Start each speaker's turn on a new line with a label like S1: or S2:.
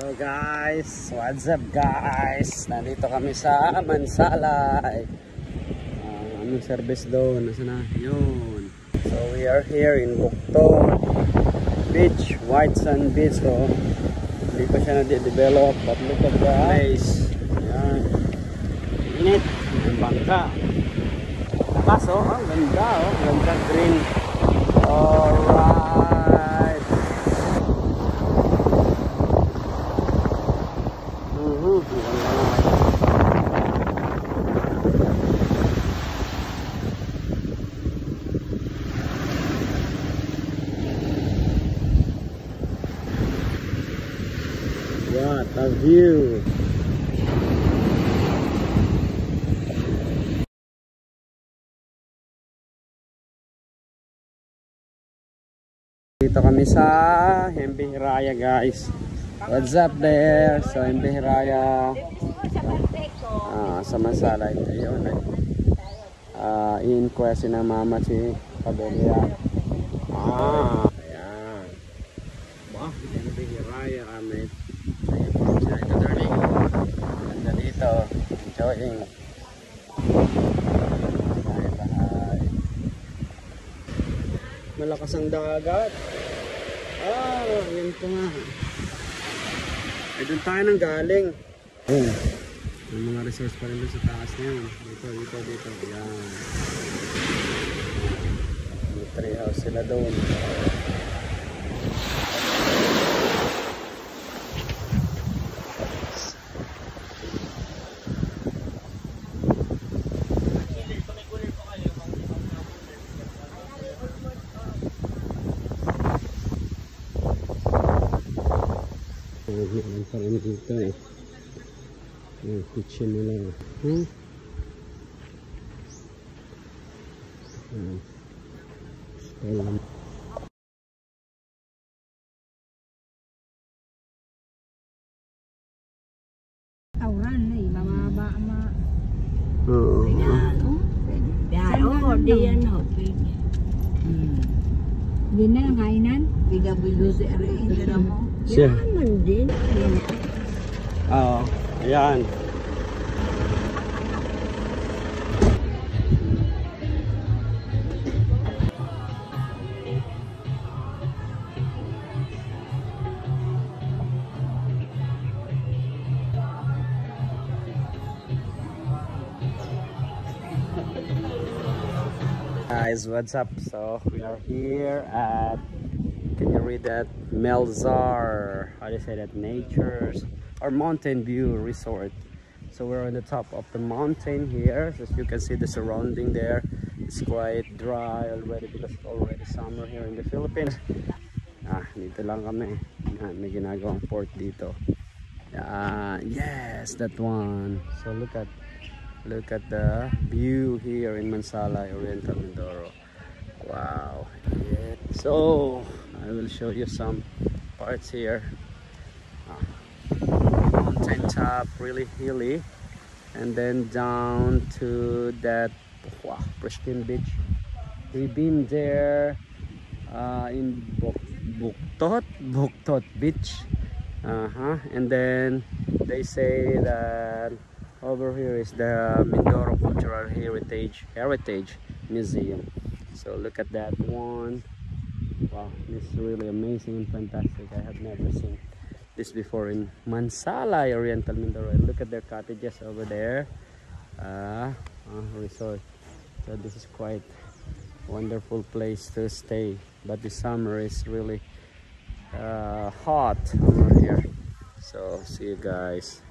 S1: Hello guys, what's up guys? Nandito kami sa Mansalay. Anong service doon? Nasaan na? Yun. So we are here in Bukton Beach, White Sand Beach. So hindi pa siya na-develop, but look at the place. Ayan. Init. Ang bangka. Nakaso, ang ganda oh. Ganda green. Alright. What a view! Dito kami sa Hembe Hiraya guys. What's up there? So Hembe Hiraya sa Mansalay. Ayun in-inquire si na mama si Pabelia. Ayan. Bah, Hembe Hiraya kami. Ito darling. Ganda dito. Enjoying. Bahay-bahay. Malakas ang dagat. Yan po nga. Doon tayo nang galing. May mga resource pa rin doon sa taas na yun. Dito. Yan. May tree house sila doon. Meron pa rin dito yung kitchen nila.
S2: Auran nih mama
S3: Diyan hobi.
S2: Gina ang kainan.
S3: BWCRA mo.
S1: Siya.
S3: Yaman din.
S1: Ayan. Guys, what's up? So we are here at, can you read that? Melzar, how do you say that? Nature's or Mountain View Resort. So we're on the top of the mountain here. As you can see, the surrounding there is quite dry already because it's already summer here in the Philippines. Dito lang kami. May ginagawang port dito. Yes, that one. So look at the view here in Mansalay, Oriental Mindoro. Wow. Yeah. So I will show you some parts here. Mountain top, really hilly, and then down to that pristine beach. We've been there in Buktot Beach, and then they say that over here is the Mindoro Cultural Heritage Museum. So look at that one. Wow, this is really amazing and fantastic. I have never seen this before in Mansalay, Oriental Mindoro. And look at their cottages over there. Resort. So this is quite wonderful place to stay. But the summer is really hot over here. So see you guys.